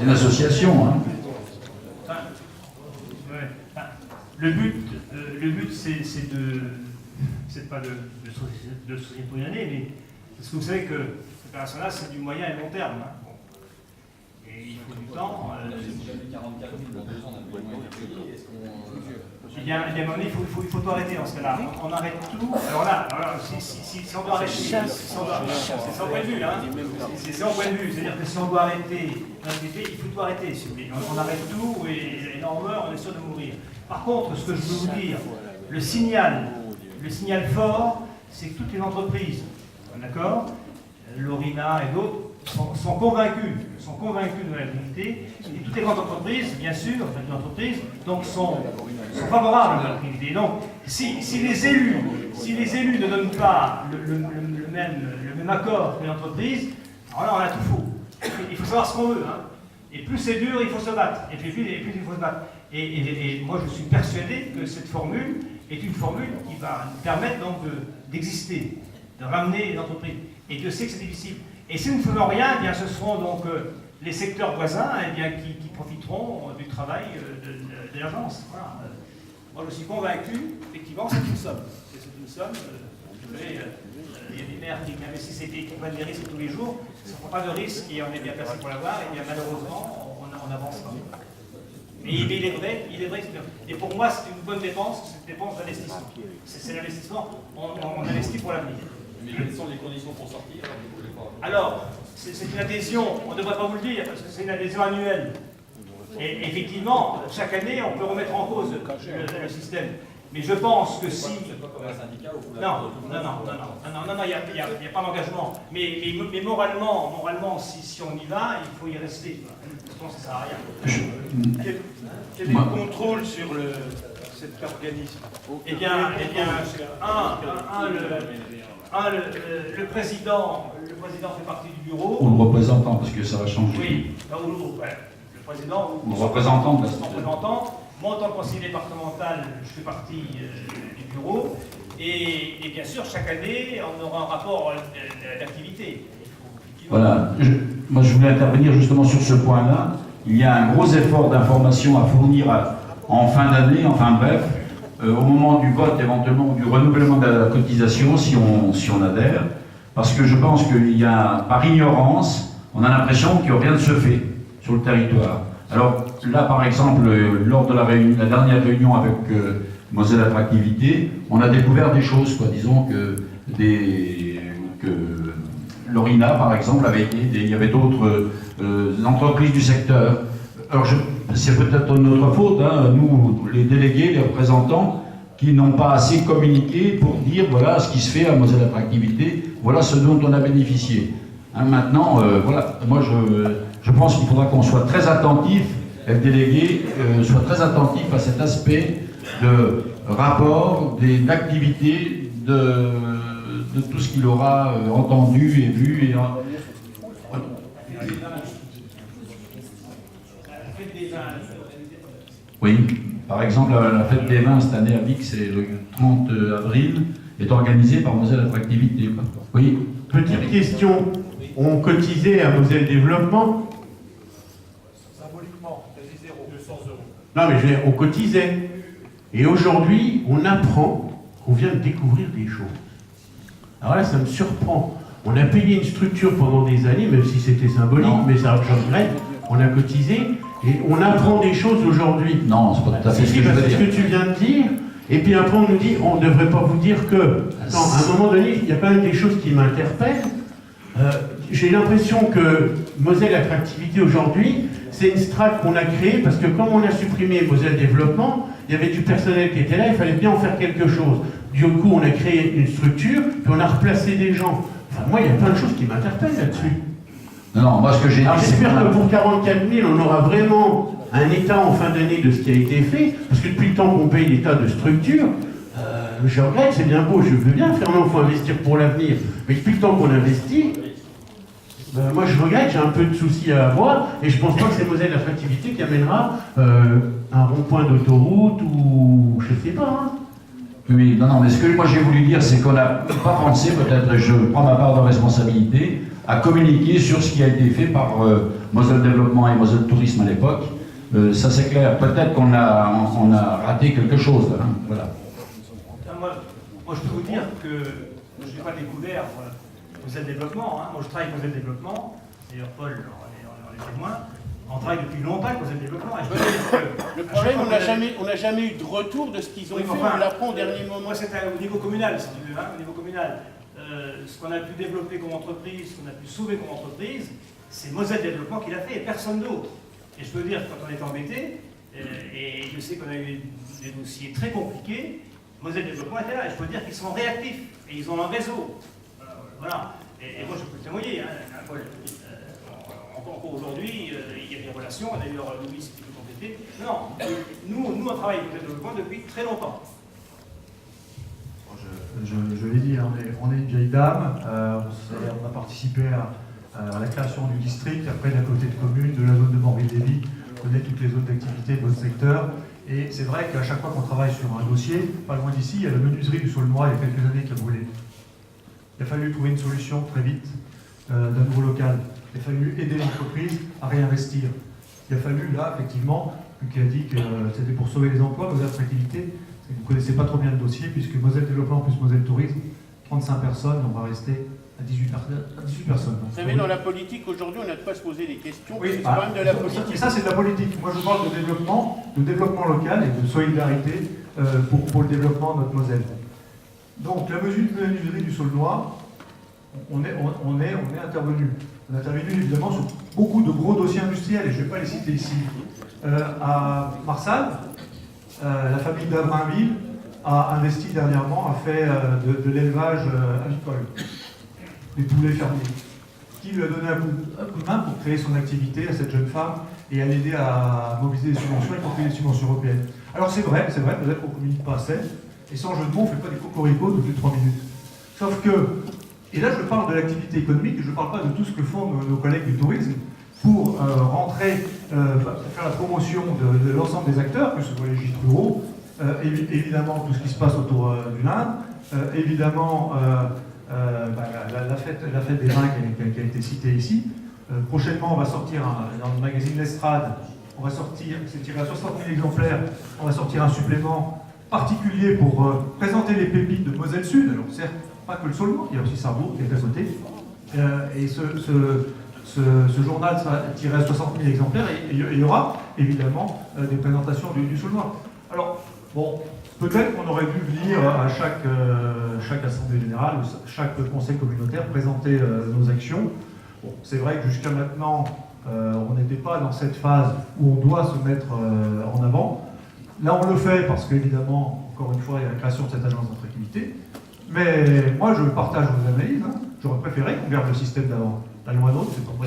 C'est une association, hein. Le but, c'est pas de sourire pour y aller, mais parce que vous savez que cette opération-là, c'est du moyen et long terme. Hein. Bon. Et il faut du temps. Il y a un moment donné, il faut tout arrêter dans ce cas-là. On arrête tout. Alors là, si on doit arrêter, c'est son point de vue, hein. C'est son point de vue. C'est-à-dire que si on doit arrêter l'activité, il faut tout arrêter, s'il vous plaît. On arrête tout et on meurt, on est sûr de mourir. Par contre, ce que je veux vous dire, le signal fort, c'est que toutes les entreprises, d'accord, l'ORINA et d'autres, sont convaincus de la l'activité, et toutes les grandes entreprises, bien sûr, les entreprises, donc sont favorables à la l'activité. Donc, si les élus ne donnent pas le même accord que l'entreprise, alors là, on a tout faux. Il faut savoir ce qu'on veut, hein. Et plus c'est dur, il faut se battre. Et plus il faut se battre. Et moi, je suis persuadé que cette formule est une formule qui va nous permettre donc d'exister, de ramener les entreprises. Et Dieu sait que c'est difficile. Et si nous ne faisons rien, eh bien, ce seront donc les secteurs voisins eh bien, qui profiteront du travail de l'agence. Voilà. Moi, je suis convaincu, effectivement, c'est une somme. C'est une somme. Il y a des maires qui investissent et qui prennent des risques tous les jours. Ça ne prend pas de risque et on est bien placé pour l'avoir. Et bien, malheureusement, on avance pas. Mais il est vrai, et pour moi, c'est une bonne dépense, c'est une dépense d'investissement. C'est l'investissement, on investit pour l'avenir. Mais quelles sont les conditions pour sortir? Alors, c'est une adhésion, on ne devrait pas vous le dire, parce que c'est une adhésion annuelle. Et effectivement, chaque année, on peut remettre en cause le système. Mais je pense que si... Non, il n'y a pas d'engagement. Mais moralement, si on y va, il faut y rester. Sinon, ça ne sert à rien. Quel est le contrôle sur cet organisme? Eh bien, le président fait partie du bureau. Ou le représentant, parce que ça va changer. Oui, le président ou le représentant. Moi, en tant que conseiller départemental, je fais partie du bureau. Et bien sûr, chaque année, on aura un rapport d'activité. Voilà. Moi, je voulais intervenir justement sur ce point-là. Il y a un gros effort d'information à fournir en fin d'année, enfin bref, au moment du vote éventuellement, du renouvellement de la cotisation, si on adhère, parce que je pense qu'il y a, par ignorance, on a l'impression que rien ne se fait sur le territoire. Alors là, par exemple, lors de la dernière réunion avec Moselle Attractivité, on a découvert des choses, quoi. Disons que l'ORINA, par exemple, il y avait d'autres entreprises du secteur. Alors, c'est peut-être notre faute, hein, nous, les délégués, les représentants, qui n'ont pas assez communiqué pour dire voilà ce qui se fait à Moselle Attractivité, voilà ce dont on a bénéficié. Hein, maintenant, voilà, moi je pense qu'il faudra qu'on soit très attentif, les délégués soient très attentifs à cet aspect de rapport, d'activité, de tout ce qu'il aura entendu et vu. Oui, par exemple, la fête des vins cette année à Vic, c'est le 30 avril, est organisée par Moselle Attractivité. Oui. Petite question, on cotisait à Moselle Développement? Symboliquement, quasi 200 euros. Non, mais on cotisait. Et aujourd'hui, on apprend qu'on vient de découvrir des choses. Alors là, ça me surprend. On a payé une structure pendant des années, même si c'était symbolique, mais ça, je regrette. On a cotisé et on apprend des choses aujourd'hui. Non, c'est pas tout à fait ce que je veux dire. C'est ce que tu viens de dire. Et puis après, on nous dit, on ne devrait pas vous dire que... Non, à un moment donné, il y a quand même des choses qui m'interpellent. J'ai l'impression que Moselle Attractivité aujourd'hui, c'est une strate qu'on a créée parce que comme on a supprimé Moselle Développement, il y avait du personnel qui était là, il fallait bien en faire quelque chose. Du coup, on a créé une structure, puis on a replacé des gens. Enfin, moi, il y a plein de choses qui m'interpellent là-dessus. Non, moi, ce que j'ai dit... Alors, j'espère que pour 44 000, on aura vraiment un état en fin d'année de ce qui a été fait, parce que depuis le temps qu'on paye l'état de structure, je regrette, c'est bien beau, je veux bien faire, non, il faut investir pour l'avenir, mais depuis le temps qu'on investit, moi je regrette, j'ai un peu de soucis à avoir, et je pense pas que c'est Moselle Attractivité qui amènera un rond-point d'autoroute ou je sais pas. Hein. Oui, non, mais ce que moi j'ai voulu dire, c'est qu'on n'a pas pensé, peut-être, et je prends ma part de responsabilité, à communiquer sur ce qui a été fait par Moselle Développement et Moselle Tourisme à l'époque. Ça c'est clair. Peut-être qu'on a raté quelque chose. Hein, voilà. Moi, je peux vous dire que je n'ai pas découvert Moselle Développement. Hein. Moi, je travaille avec Moselle Développement. D'ailleurs, Paul, on est témoin. On travaille depuis longtemps avec Moselle Développement. Et je peux dire que, le problème, on n'a jamais eu de retour de ce qu'ils ont fait. On l'apprend au dernier moment. Moi, c'est au niveau communal, si tu veux. Hein, au niveau communal. Ce qu'on a pu développer comme entreprise, ce qu'on a pu sauver comme entreprise, c'est Moselle Développement qui l'a fait et personne d'autre. Et je peux dire, quand on est embêté, et je sais qu'on a eu des dossiers très compliqués, Moselle Développement était là. Et je peux dire qu'ils sont réactifs et ils ont un réseau. Voilà. Et moi, je peux le témoigner. Hein, Paul. Encore aujourd'hui, il y a des relations. D'ailleurs, Louis, si tu peux compléter. Non, nous, on travaille avec Moselle Développement depuis très longtemps. Je l'ai dit, on est une vieille dame, on a participé à la création du district, après de la communauté de communes, de la zone de Morville-Lévis, on connaît toutes les zones d'activité de votre secteur. Et c'est vrai qu'à chaque fois qu'on travaille sur un dossier, pas loin d'ici, il y a la menuiserie du Saulnois il y a quelques années qui a brûlé. Il a fallu trouver une solution très vite d'un nouveau local. Il a fallu aider l'entreprise à réinvestir. Il a fallu, là, effectivement, qui a dit que c'était pour sauver les emplois, vos attractivités. Vous ne connaissez pas trop bien le dossier, puisque Moselle Développement plus Moselle Tourisme, 35 personnes, on va rester à 18 personnes. Vous savez, dans la politique, aujourd'hui, on n'a pas à se poser des questions, oui, c'est quand même de la politique. Ça, c'est de la politique. Moi, je parle de développement local et de solidarité pour le développement de notre Moselle. Donc, la menuiserie du Saulnois, on est intervenu. On est intervenu, évidemment, sur beaucoup de gros dossiers industriels, et je ne vais pas les citer ici. À Marsal, la famille d'Avrainville a investi dernièrement, a fait de l'élevage avicole, des poulets fermiers, qui lui a donné un coup de main pour créer son activité à cette jeune femme et à l'aider à mobiliser des subventions, y compris des subventions européennes. Alors c'est vrai, peut-être qu'on ne communique pas assez, et sans jeu de mots, on ne fait pas des cocoricots de plus de 3 minutes. Sauf que, et là je parle de l'activité économique, et je ne parle pas de tout ce que font nos collègues du tourisme, pour faire la promotion de l'ensemble des acteurs, que ce soit les gîtes ruraux, évidemment tout ce qui se passe autour du Linde, évidemment la fête des vins qui a été citée ici. Prochainement, on va sortir dans le magazine L'Estrade, c'est tiré à 60 000 exemplaires, on va sortir un supplément particulier pour présenter les pépites de Moselle Sud. Alors certes, pas que le Saulnois, il y a aussi Sarrebourg qui est à côté. Et ce journal sera tiré à 60 000 exemplaires et il y aura évidemment des présentations du Saulnois. Alors, bon, peut-être qu'on aurait dû venir à chaque assemblée générale ou chaque conseil communautaire présenter nos actions. Bon, c'est vrai que jusqu'à maintenant, on n'était pas dans cette phase où on doit se mettre en avant. Là, on le fait parce qu'évidemment, encore une fois, il y a la création de cette agence d'attractivité. Mais moi, je partage vos analyses. Hein. J'aurais préféré qu'on garde le système d'avant. Allons à l'autre, c'est pas moi.